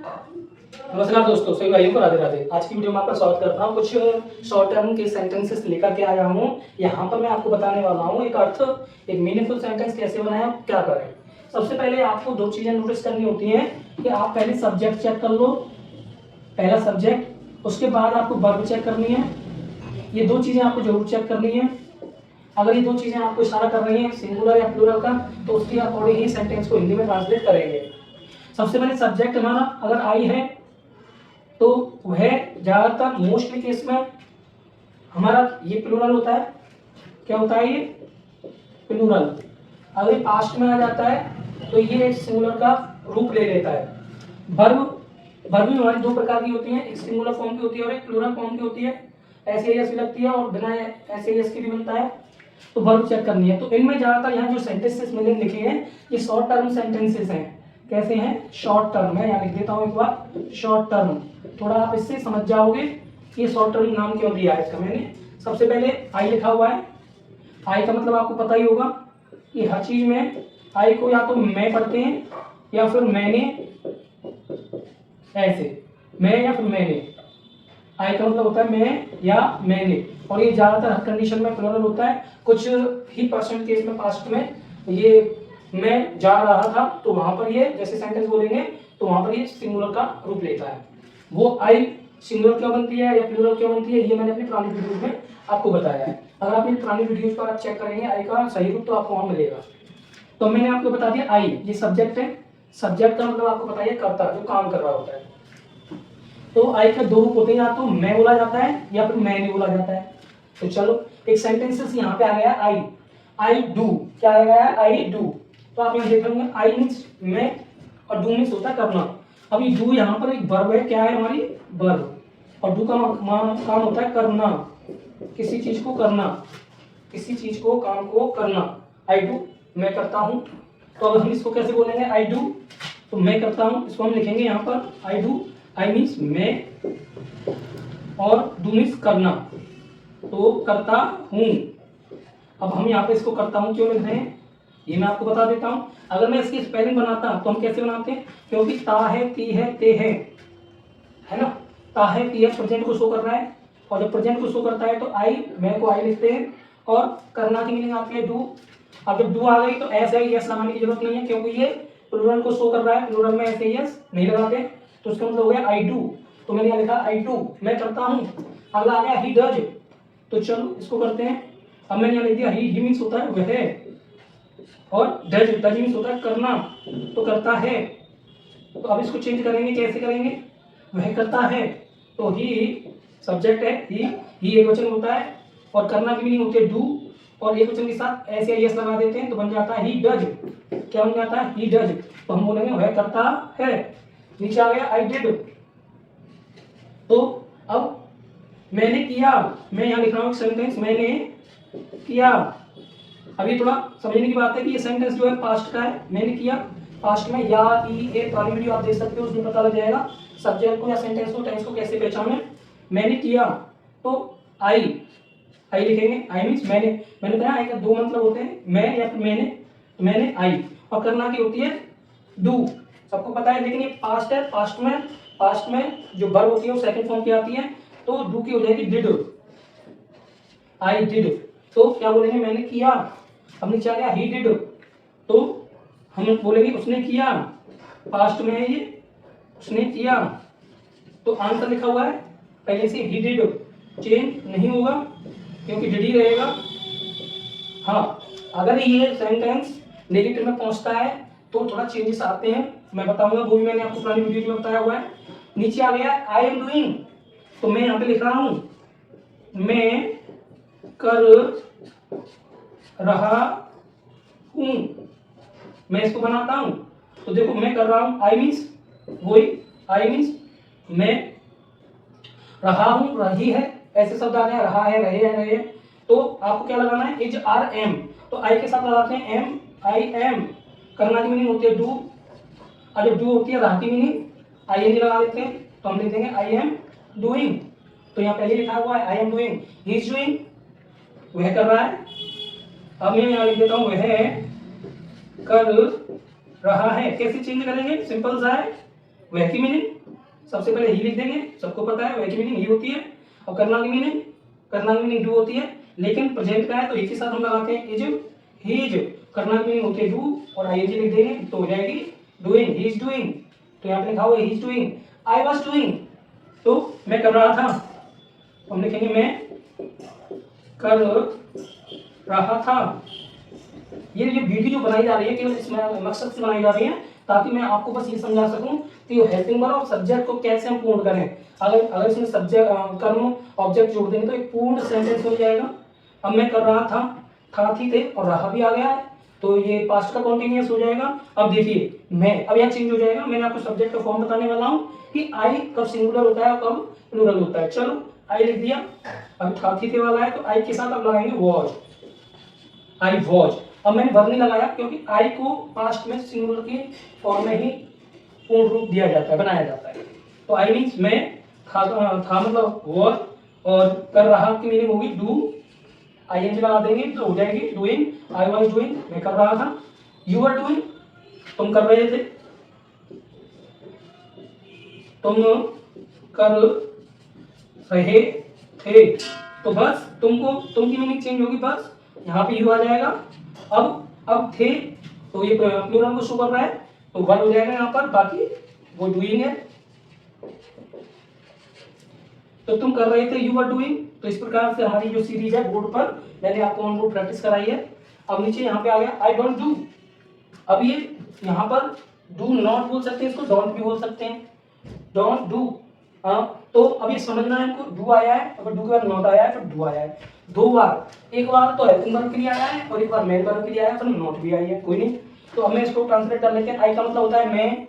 नमस्कार दोस्तों, सभी भाइयों को राधे राधे। आज की वीडियो में आपका स्वागत करता हूँ। कुछ शॉर्ट टर्म के सेंटेंसेस लेकर के आया हूँ। यहाँ पर मैं आपको बताने वाला हूँ एक अर्थ, एक मीनिंगफुल सेंटेंस कैसे बनाएं, क्या करें। सबसे पहले आपको दो चीजें नोटिस करनी होती हैं कि आप पहले सब्जेक्ट चेक कर लो, पहला सब्जेक्ट, उसके बाद आपको वर्ब चेक करनी है। ये दो चीजें आपको जरूर चेक करनी है। अगर ये दो चीजें आपको इशारा कर रही हैं सिंगुलर या प्लूरल का, तो उसके अकॉर्डिंग ही सेंटेंस को हिंदी में ट्रांसलेट करेंगे। सबसे पहले सब्जेक्ट हमारा अगर आई है तो वह ज्यादातर मोस्टली केस में हमारा ये प्लूरल होता है। क्या होता है? ये प्लूरल। अगर ये पास्ट में आ जाता है तो ये एक सिंगुलर का रूप ले लेता है। वर्ब भी हमारी दो प्रकार की होती है, एक सिंगुलर फॉर्म की होती है और एक प्लूरल फॉर्म की होती है। ऐसे एस भी लगती है और बिना ऐसे एस की भी बनता है। तो वर्ब चेक करनी है। तो इनमें ज्यादातर यहाँ जो सेंटेंसेस मैंने लिखे हैं ये शॉर्ट टर्म सेंटेंसेस हैं। कैसे हैं? शॉर्ट टर्म है। यहाँ लिख देता हूँ एक बार, शॉर्ट टर्म। थोड़ा आप इससे समझ जाओगे कि ये शॉर्ट टर्म नाम क्यों दिया है इसका मैंने। सबसे पहले आई लिखा हुआ है। आई का मतलब आपको पता ही होगा कि हर चीज में आई को या तो मैं पढ़ते हैं या फिर मैंने, ऐसे मैं या फिर मैंने। आई का मतलब होता है मैं या मैंने, और ये ज्यादातर हर कंडीशन में प्लूरल होता है। कुछ ही परसेंट केस में पास्ट में ये मैं जा रहा था तो वहां पर ये जैसे सेंटेंस बोलेंगे तो वहां पर ये सिंगुलर का रूप लेता है। वो आई सिंगुलर क्यों बनती है या प्लूरल क्यों बनती है ये मैंने अपनी पुरानी वीडियोज में आपको बताया है। अगर आप इन पुरानी वीडियोज पर आप चेक करेंगे आई का सही रूप तो आपको वहां मिलेगा। तो मैंने आपको बता दिया आई ये सब्जेक्ट है। सब्जेक्ट का मतलब आपको पता है कर्ता, जो काम कर रहा होता है। तो आई के दो रूप होते हैं, या तो मैं बोला जाता है या फिर मैंने बोला जाता है। तो चलो एक सेंटेंसेस यहाँ पे आ गया आई डू। क्या आ गया? I do. तो आप यहाँ देख रहे आई मीन्स मैं और डू मीन्स होता है करना। अब ये डू यहाँ पर एक वर्ब है। क्या है? हमारी वर्ब। और डू का काम होता है करना, किसी चीज को करना, किसी चीज को काम को करना। आई डू मैं करता हूँ। तो अब हम इसको कैसे बोलेंगे? आई डू तो मैं करता हूँ, इसको हम लिखेंगे यहाँ पर आई डू। आई मीन्स मैं और डू मीन्स करना, तो करता हूँ। अब हम यहाँ पे इसको करता हूँ क्यों लिख रहे हैं ये मैं आपको बता देता हूँ। अगर मैं इसकी स्पेलिंग बनाता तो हम कैसे बनाते हैं? क्योंकि ता है, ती है, ते है ना। ता है, ती है प्रेजेंट को शो कर रहा है, और जब प्रेजेंट को शो करता है तो आई मैं को आई लिखते हैं, और करना की मीनिंग आती है डू। अब जब डू आ गई तो ऐसे ही यस लगाने की जरूरत नहीं है, क्योंकि ये प्लूरल को शो कर रहा है। प्लूरल में ऐसे यस नहीं लगाते, तो उसका मतलब हो गया आई डू। तो मैंने यहाँ लिखा आई डू मैं करता हूँ। अगला आ गया ही डज। तो चलो इसको करते हैं। अब मैंने यहाँ लिख दिया ही मीन्स होता है वह, और डज मीन्स होता है करना, तो करता है। तो अब इसको चेंज करेंगे, कैसे करेंगे? वह करता है तो ही सब्जेक्ट है, ही एक वचन होता है, और करना की मीनिंग होती है डू, और एक वचन के साथ ऐसे यस लगा देते हैं तो बन जाता है ही डज। क्या बन जाता है? He does. तो हम बोलेंगे वह करता है। नीचे आ गया आई डिड। तो अब मैंने किया, मैं यहाँ लिख रहा हूँ सेंटेंस मैंने किया। अभी थोड़ा समझने की बात है कि ये सेंटेंस जो है पास्ट का है। मैंने किया पास्ट में या ई ए पुरानी वीडियो आप देख सकते हो, उसमें पता लग जाएगा सब्जेक्ट को या सेंटेंस को टेंस को कैसे पहचाने। मैंने किया तो आई लिखेंगे। आई मीन्स मैंने कहा आई का दो मतलब होते हैं, मैं या फिर मैंने। तो मैंने आई, और करना की होती है डू, सबको पता है। लेकिन ये पास्ट है, पास्ट में जो वर्ब होती है वो सेकंड फॉर्म की आती है, तो डू की हो जाएगी डिड। आई डिड तो क्या बोलेंगे? मैंने किया। अब नीचे आ गया ही डिड, तो हम बोलेंगे उसने किया। पास्ट में है ये, उसने किया। तो आंसर लिखा हुआ है पहले से ही डिड, चेंज नहीं होगा क्योंकि डिड ही रहेगा। हाँ, अगर ये सेंटेंस नेगेटिव में पहुंचता है तो थोड़ा चेंजेस आते हैं, मैं बताऊंगा, वो भी मैंने आपको पुरानी वीडियो में बताया हुआ है। नीचे आ गया आई एम डूइंग। तो मैं यहाँ पे लिख रहा हूं मैं कर रहा हूं। मैं इसको बनाता हूं तो देखो मैं कर रहा हूं, आई मीन्स वही, आई मीन्स मैं, रहा हूं रही है, ऐसे शब्द आ गया, रहा है, रहे। तो आपको क्या लगाना है? Is R M. तो आई के साथ लगाते हैं एम, आई एम। करना की मीनिंग होती है डू, और जब डू होती है रहा की मीनिंग आई एन जी लगा देते हैं, तो हम लिख देंगे आई एम डूइंग। तो यहाँ पहले लिखा हुआ है I am doing, he is doing वह कर रहा है। अब मैं यहाँ लिख देता हूँ वह कर रहा है। कैसे चेंज करेंगे? सिंपल सा है, वह की मीनिंग सबसे पहले ही लिख देंगे, सबको पता है वह की मीनिंग ही होती है। और करना की मीनिंग डू होती है, लेकिन प्रेजेंट का है तो ही के साथ हम लगाते हैं इज, ही इज। करना की मीनिंग होती है डू और आईएनजी लिख देंगे तो हो जाएगी डूइंग, ही इज डूइंग। तो यहाँ पे लिखा हुआ है he is doing, I was doing तो मैं कर रहा था, हम लिखेंगे मैं कर रहा था। ये वीडियो जो बनाई जा रही है केवल इस मकसद से बनाई जा रही है ताकि मैं आपको बस ये समझा सकूं कि हेल्पिंग वर्ब और सब्जेक्ट को कैसे हम पूर्ण करें। अगर इसमें सब्जेक्ट कर्म ऑब्जेक्ट जोड़ देंगे तो एक पूर्ण सेंटेंस हो जाएगा। अब मैं कर रहा था थी थे और रहा भी आ गया है तो ये पास्ट का कॉन्टिन्यूअस हो जाएगा। अब देखिए मैं, अब यहाँ चेंज हो जाएगा, मैंने आपको सब्जेक्ट का फॉर्म बताने वाला हूँ कि आई कब सिंगुलर होता है और कब प्लूरल होता है। चलो आई लिख दिया, अब था थी थे वाला है तो आई के साथ अब लगाएंगे वॉज, आई वॉज। अब मैंने वर्ब नहीं लगाया क्योंकि आई को पास्ट में सिंगुलर की फॉर्म में ही पूर्ण रूप दिया जाता है, बनाया जाता है। तो आई मीन्स मैं था मतलब वॉज, और कर रहा की मीनिंग होगी डू, आईएनजी लगा देंगे तो हो जाएगी डूइंग, आई वाज डूइंग मैं कर रहा था, यू आर डूइंग तुम कर रहे थे, तुम कर रहे थे। तो बस तुमको, तुम की मीनिंग चेंज होगी, बस यहाँ पे यू आ जाएगा। अब थे तो ये प्लूरल को शो कर रहा है तो वन हो जाएगा यहाँ पर, बाकी वो डूइंग है। तो तुम कर रहे थे, यू आर डूइंग। तो इस प्रकार से हमारी जो सीरीज है बोर्ड पर मैंने आपको ऑन बोर्ड प्रैक्टिस कराई है। अब नीचे यहाँ पे आ गया आई डोंट डू। अब ये यहाँ पर डू नॉट बोल सकते हैं, इसको डोंट भी बोल सकते हैं, डोंट डू। तो अब ये समझना है हमको, डू आया है, अगर डू के बाद नॉट आया है तो डू आया है दो बार, एक बार तो हेल्पिंग वर्ब के लिए आया है और एक बार मेन वर्ब के लिए आया है, तो नॉट भी आई है, कोई नहीं। तो अब मैं इसको ट्रांसलेट कर लेते हैं। आई का मतलब होता है मैं,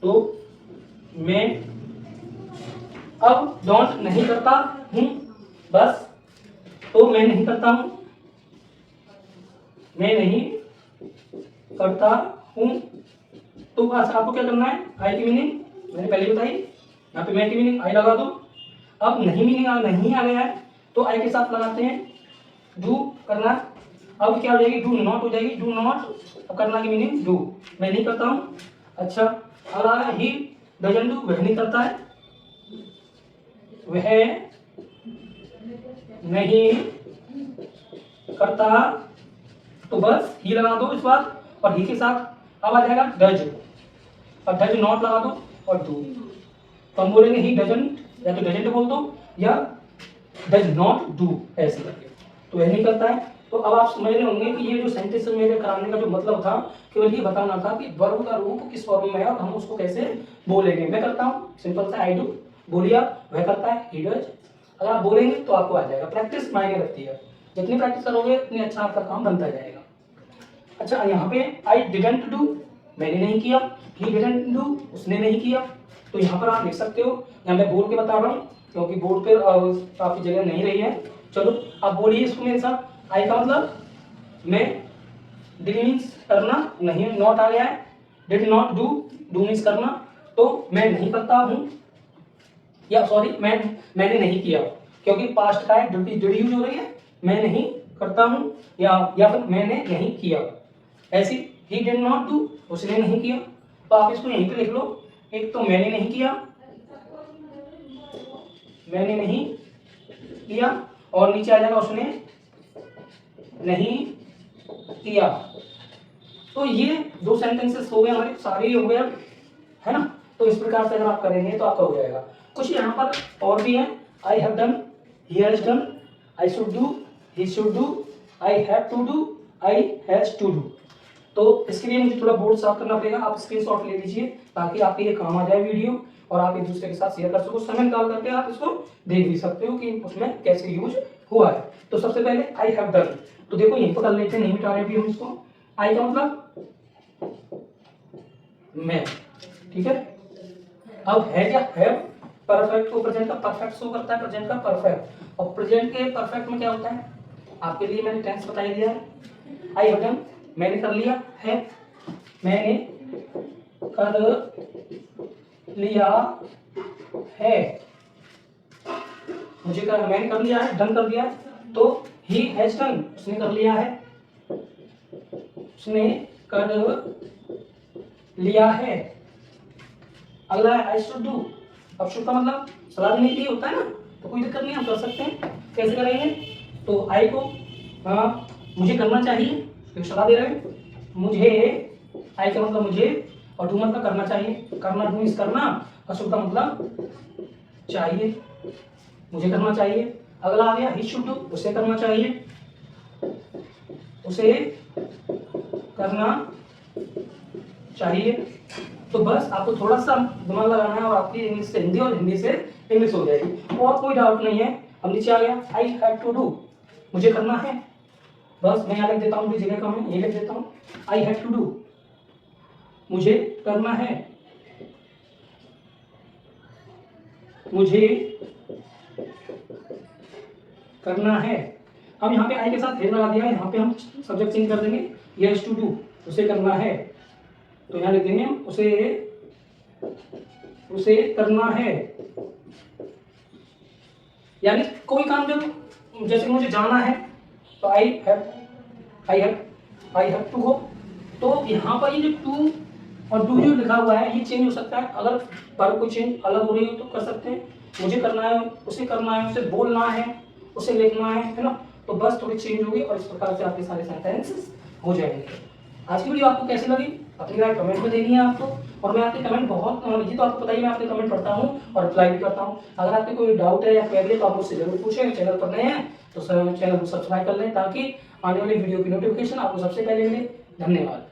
तो मैं अब डोंट नहीं करता हूं, बस तो मैं नहीं करता हूं, मैं नहीं करता हूं। तो बस आपको क्या करना है, आई की मीनिंग मैंने पहले बताई, यहाँ पे मैं की मीनिंग आई लगा दो। अब नहीं मीनिंग नहीं आ गया है तो आई के साथ लगाते हैं डू करना। अब क्या हो जाएगी, डू नॉट हो जाएगी, डू नॉट। अब करना की मीनिंग डू, मैं नहीं करता हूँ। अच्छा अब आ रहा है ही डजंट डू, वह नहीं करता है, वह नहीं करता। तो बस ही लगा दो इस बार और ही के साथ अब आ जाएगा डज, और डज नॉट लगा दो और डू। तो हम बोलेंगे ही डजंट, या तो डजंट बोल दो या डज नॉट डू ऐसे करके, तो वह नहीं करता है। तो अब आप समझ रहे होंगे कि ये जो सेंटेंस मेरे कराने का जो मतलब था केवल ये बताना था कि वर्ब का रूप किस फॉर्म में है और हम उसको कैसे बोलेंगे। मैं करता हूँ सिंपल सा आई डू बोलिए, वह करता है ही डज। अगर आप बोलेंगे तो आपको आ जाएगा, प्रैक्टिस मायने रखती है, जितनी प्रैक्टिस करोगे उतनी अच्छा आपका काम बनता जाएगा। अच्छा यहाँ पे आई डिडंट डू, मैंने नहीं किया, ही डिडंट डू, उसने नहीं किया। तो यहाँ पर आप लिख सकते हो, यहाँ मैं बोल के बता रहा हूँ क्योंकि बोर्ड पे काफी जगह नहीं रही है। चलो आप बोलिए इसको मेरे साथ। आई का मतलब मैं, डिड मीन्स करना, नहीं नॉट आ गया है, did not do, do means करना, तो मैं नहीं करता हूँ, या सॉरी मैंने नहीं किया क्योंकि पास्ट का है, डिड यूज हो रही है, मैं नहीं करता हूँ, या फिर मैंने नहीं किया। ऐसी ही डिड नॉट डू, उसने नहीं किया। तो आप इसको यहीं पे लिख लो, एक तो मैंने नहीं किया, मैंने नहीं किया, और नीचे आ जाएगा उसने नहीं किया। तो ये दो सेंटेंसेस हो गए हमारे, सारे हो गए है ना। तो इस प्रकार से अगर आप करेंगे तो आपका हो जाएगा। कुछ यहाँ पर और भी है, I have done, he has done, I should do, he should do, I have to do, I has to do. तो इसके लिए मुझे थोड़ा बोर्ड साफ करना पड़ेगा, आप स्क्रीनशॉट ले लीजिए ताकि आपके ये काम आ जाए वीडियो और आप एक दूसरे के साथ शेयर कर सको। समय निकाल करके आप इसको देख भी सकते हो कि उसमें कैसे यूज हुआ है। तो सबसे पहले आई हैव डन, तो देखो यहीं पर कर लेते हैं, नहीं मिटा रहे भी हम इसको। आई का मतलब मैं, ठीक है। अब है क्या, है परफेक्ट को प्रेजेंट का परफेक्ट शो करता है, प्रेजेंट का परफेक्ट। और प्रेजेंट के परफेक्ट में क्या होता है आपके लिए मैंने टेंस बता दिया है। आई हैव डन, मैंने कर लिया है, मैंने कर लिया है, मैंने कर लिया है, डन कर दिया। तो ही हैज डन, उसने कर लिया है, उसने कर लिया है। अगला है आई शुड डू। अब शुड का मतलब सलाह देने के लिए होता है ना, तो कोई दिक्कत नहीं, हम कर सकते हैं। कैसे करेंगे? तो आई को मुझे करना चाहिए, तो सलाह दे रहे हैं मुझे, आई का मतलब मुझे, और डू मतलब करना चाहिए। करना, डू इज करना, और शुड का मतलब चाहिए, मुझे करना चाहिए। अगला आ गया ही शुड डू, उसे करना चाहिए, उसे करना चाहिए। तो बस आपको थोड़ा सा दिमाग लगाना है और आपकी इंग्लिश से हिंदी और हिंदी से इंग्लिश हो जाएगी, और कोई डाउट नहीं है। अब नीचे आ गया आई हैव टू डू, मुझे करना है। बस मैं यहाँ लिख देता हूँ, जगह कम है, ये लिख देता हूँ आई हैव टू डू, मुझे करना है, मुझे करना है। अब यहाँ पे आई के साथ है लगा दिया, यहाँ पे हम सब्जेक्ट चेंज कर देंगे, ये हैज टू डू, उसे करना है, तो यहाँ लिख देंगे हम उसे करना है। यानी कोई काम जब जैसे मुझे जाना है तो आई हैव टू गो, तो यहाँ पर ये जो टू और डू जो लिखा हुआ है ये चेंज हो सकता है, अगर पर कोई चेंज अलग हो रही हो तो कर सकते हैं। मुझे करना है, उसे करना है, उसे बोलना है, उसे लिखना है ना, तो बस थोड़ी चेंज होगी और इस प्रकार से आपके सारे सेंटेंसेस हो जाएंगे। आज की वीडियो आपको कैसी लगी अपनी राय कमेंट में देनी है आपको, और मैं आपके कमेंट बहुत, ये तो आपको पता ही, मैं आपके कमेंट पढ़ता हूँ और रिप्लाई भी करता हूँ। अगर आपके कोई डाउट है या क्वेरी है तो आप मुझसे जरूर पूछें। चैनल पर नए हैं तो चैनल को सब्सक्राइब कर लें ताकि आने वाली वीडियो की नोटिफिकेशन आपको सबसे पहले मिले। धन्यवाद।